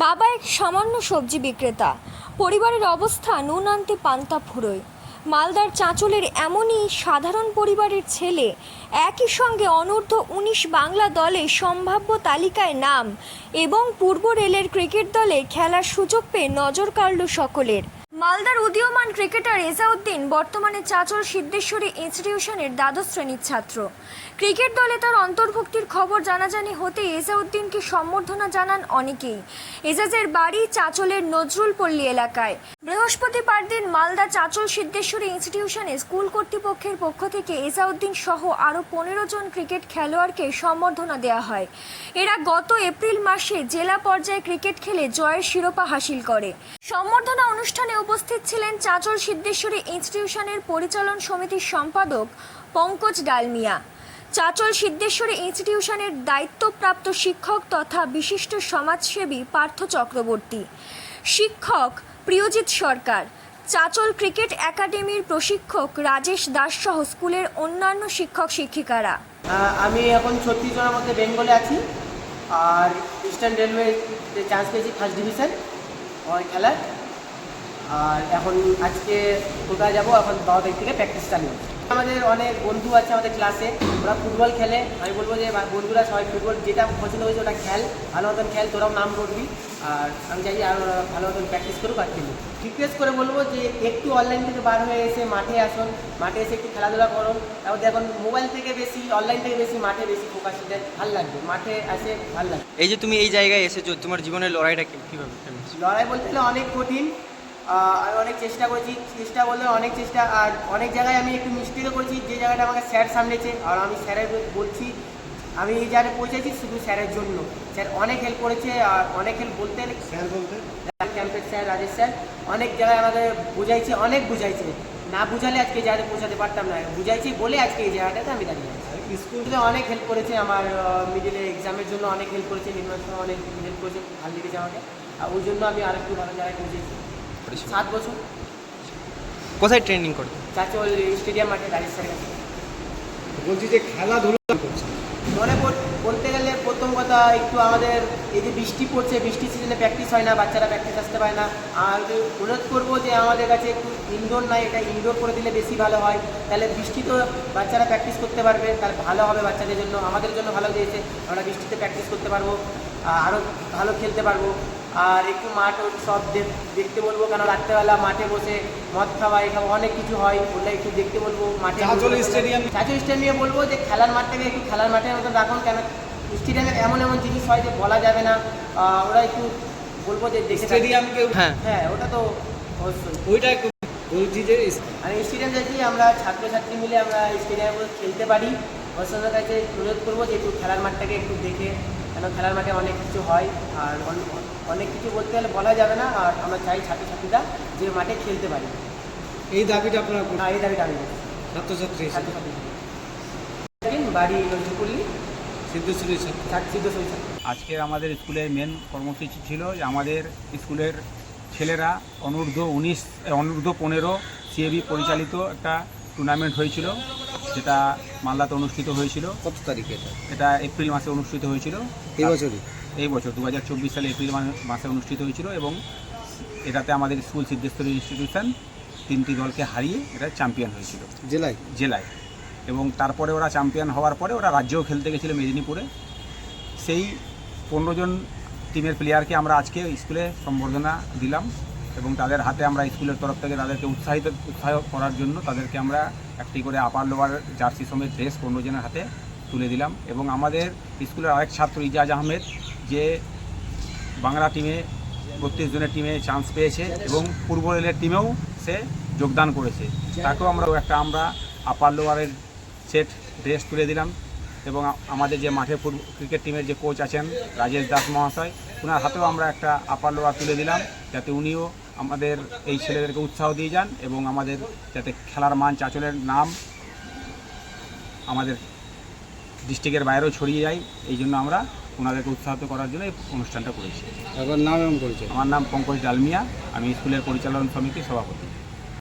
বাবা এক সামান্য সবজি বিক্রেতা, পরিবারের অবস্থা নুন আনতে পান্তা ফুরোয়। মালদার চাঁচলের এমনই সাধারণ পরিবারের ছেলে একই সঙ্গে অনূর্ধ্ব-19 বাংলা দলে সম্ভাব্য তালিকায় নাম এবং পূর্ব রেলের ক্রিকেট দলে খেলার সুযোগ পেয়ে নজর কাড়ল সকলের। মালদার উদীয়মান ক্রিকেটার এজাউদ্দিন বর্তমানে চাঁচল সিদ্ধেশ্বরী ইনস্টিটিউশনের দ্বাদশ শ্রেণীর ছাত্র। ক্রিকেট দলে তার অন্তর্ভুক্তির খবর জানাজানি হতে এজাউদ্দিনকে সম্বর্ধনা জানান অনেকেই। এজাজের বাড়ি চাঁচলের নজরুলপল্লী এলাকায়। বৃহস্পতিবার দিন মালদা চাঁচল সিদ্ধেশ্বরী ইনস্টিটিউশনে স্কুল কর্তৃপক্ষের পক্ষ থেকে এজাউদ্দিন সহ আরও 15 জন ক্রিকেট খেলোয়াড়কে সম্বর্ধনা দেওয়া হয়। এরা গত এপ্রিল মাসে জেলা পর্যায়ে ক্রিকেট খেলে জয়ের শিরোপা হাসিল করে। সম্বর্ধনা অনুষ্ঠানে উপস্থিত ছিলেন চাঁচল সিদ্ধেশ্বরী ইনস্টিটিউশনের পরিচালন সমিতির সম্পাদক পঙ্কজ ডালমিয়া, চাঁচল সিদ্ধেশ্বরী ইনস্টিটিউশনের দায়িত্বপ্রাপ্ত শিক্ষক তথা বিশিষ্ট সমাজসেবী পার্থ চক্রবর্তী, শিক্ষক প্রিয়জিৎ সরকার, চাঁচল ক্রিকেট একাডেমির প্রশিক্ষক রাজেশ দাস সহ স্কুলের অন্যান্য শিক্ষক শিক্ষিকারা। আমি এখন 36 জনের মধ্যে বেঙ্গলে আছি আর ইস্টার্ন রেলওয়েতে চান্স পেয়েছি ফার্স্ট ডিভিশন ওই খেলার। আর এখন আজকে কোথায় যাবো, এখন 12 তারিখ থেকে প্র্যাকটিস চালু। আমাদের অনেক বন্ধু আছে আমাদের ক্লাসে, ওরা ফুটবল খেলে। আমি বলবো যে বন্ধুরা সবাই ফুটবল যেটা পছন্দ হয়েছে ওটা খেল, ভালো মতন খেল, তোরাও নাম করবি। আর আমি চাই আর ভালো মতন প্র্যাকটিস করুক আর খেলুক। রিকোয়েস্ট করে বলবো যে একটু অনলাইন থেকে বার হয়ে এসে মাঠে আসুন, মাঠে এসে একটু খেলাধুলা করুন। তারপর এখন মোবাইল থেকে বেশি, অনলাইন থেকে বেশি মাঠে বেশি ফোকাস দেন, ভালো লাগবে, মাঠে আসে ভালো লাগবে। এই যে তুমি এই জায়গায় এসেছো, তোমার জীবনের লড়াইটা কীভাবে? লড়াই বলতে গেলে অনেক কঠিন। আমি অনেক চেষ্টা করেছি, চেষ্টা বলতে অনেক চেষ্টা, আর অনেক জায়গায় আমি একটু মিস্টেকও করেছি। যে জায়গাটা আমাকে স্যার সামলেছে, আর আমি স্যারের বলছি আমি এই জায়গায় পৌঁছেছি শুধু স্যারের জন্য। স্যার অনেক হেল্প করেছে, আর অনেক হেল্প বলতে ক্যাম্পের স্যার রাজেশ স্যার অনেক জায়গায় আমাকে বুঝাইছে, অনেক বুঝাইছে। না বুঝালে আজকে এই জায়গায় পৌঁছাতে পারতাম না, বুঝাইছি বলে আজকে এই জায়গাটাতে আমি দাঁড়িয়ে আছি। স্কুল থেকে অনেক হেল্প করেছে, আমার মিডিলে এক্সামের জন্য অনেক হেল্প করেছে, নির্মাণ অনেক হেল্প করেছে, ভালো লেগেছে আমাকে। আর ওই জন্য আমি আরেকটু ভালো জায়গায় পৌঁছেছি। 7 বছর। কোথায় ট্রেনিং করো? চাঁচল স্টেডিয়াম মাঠে রাজেশ স্যারের কাছে। বলছি যে খেলাধুলা মনে বলতে গেলে প্রথম কথা একটু আমাদের এই যে বৃষ্টি পড়ছে, বৃষ্টির সিজনে প্র্যাকটিস হয় না, বাচ্চারা প্র্যাকটিস আসতে পারে না। আর অনুরোধ করবো যে আমাদের কাছে একটু ইনডোর নাই, এটা ইনডোর করে দিলে বেশি ভালো হয়। তাহলে বৃষ্টি তো বাচ্চারা প্র্যাকটিস করতে পারবে, তাহলে ভালো হবে বাচ্চাদের জন্য, আমাদের জন্য ভালো দিয়েছে। আমরা বৃষ্টিতে প্র্যাকটিস করতে পারবো, আরও ভালো খেলতে পারবো। আর একটু মাঠ সব দেখতে বলবো, কেন রাত্রেবেলা মাঠে বসে মদ খাওয়া এখানে অনেক কিছু হয়, ওটা একটু দেখতে বলবো। মাঠে চাঁচল স্টেডিয়ামে বলবো যে খেলার মাঠটাকে একটু খেলার মাঠের মতন রাখুন, কেন স্টেডিয়ামে এমন এমন জিনিস হয় যে বলা যাবে না। ওরা একটু বলবো যে দেখে স্টেডিয়ামকে হ্যাঁ ওটা তো অবশ্যই ওইটা একটু বলছি যে আমি স্টেডিয়াম যাচ্ছি, আমরা ছাত্রছাত্রী মিলে আমরা স্টেডিয়ামে খেলতে পারি। প্রশাসনের কাছে অনুরোধ করবো যে একটু খেলার মাঠটাকে একটু দেখে, কেন খেলার মাঠে অনেক কিছু হয়, আর অনেক কিছু বলতে গেলে বলা যাবে না। আর আমরা চাই ছাত্রছাত্রীরা যে মাঠে খেলতে পারি। এই দাবিটা আপনারা এই দাবিটা আমি ছাত্রছাত্রী বাড়ি নজরুলপল্লী সিদ্ধেশ্বরী সিদ্ধেশ্বরী। আজকে আমাদের স্কুলের মেন কর্মসূচি ছিল যে আমাদের স্কুলের ছেলেরা অনূর্ধ্ব-15 সিএবি পরিচালিত একটা টুর্নামেন্ট হয়েছিল, যেটা মালদাতে অনুষ্ঠিত হয়েছিল। কত তারিখে? এটা এপ্রিল মাসে অনুষ্ঠিত হয়েছিল। এই বছর 2024 সালে এপ্রিল মাসে অনুষ্ঠিত হয়েছিল, এবং এটাতে আমাদের স্কুল সিদ্ধেশ্বরী ইনস্টিটিউশন 3টি দলকে হারিয়ে এটা চ্যাম্পিয়ন হয়েছিল জেলায়। এবং তারপরে ওরা চ্যাম্পিয়ন হওয়ার পরে ওরা রাজ্যেও খেলতে গেছিলো মেদিনীপুরে। সেই 15 জন টিমের প্লেয়ারকে আমরা আজকে স্কুলে সম্বর্ধনা দিলাম, এবং তাদের হাতে আমরা স্কুলের তরফ থেকে তাদেরকে উৎসাহ করার জন্য তাদেরকে আমরা একটি করে আপার লোয়ার জার্সি সমেত ড্রেস 15 জনের হাতে তুলে দিলাম। এবং আমাদের স্কুলের আরেক ছাত্র ইজাজ আহমেদ, যে বাংলা টিমে 32 জনের টিমে চান্স পেয়েছে এবং পূর্ব রেলের টিমেও সে যোগদান করেছে, তাকেও আমরা আপার লোয়ারের সেট ড্রেস তুলে দিলাম। এবং আমাদের যে মাঠে ক্রিকেট টিমের যে কোচ আছেন রাজেশ দাস মহাশয়, ওনার হাতেও আমরা একটা আপার লোয়ার তুলে দিলাম, যাতে উনিও আমাদের এই ছেলেদেরকে উৎসাহ দিয়ে যান, এবং আমাদের যাতে খেলার মান, চাঁচলের নাম আমাদের ডিস্ট্রিক্টের বাইরেও ছড়িয়ে যায়, এই জন্য আমরা ওনাদেরকে উৎসাহিত করার জন্য এই অনুষ্ঠানটা করেছি। আমার নাম এবং পরিচয়? আমার নাম পঙ্কজ ডালমিয়া, আমি স্কুলের পরিচালন সমিতির সভাপতি।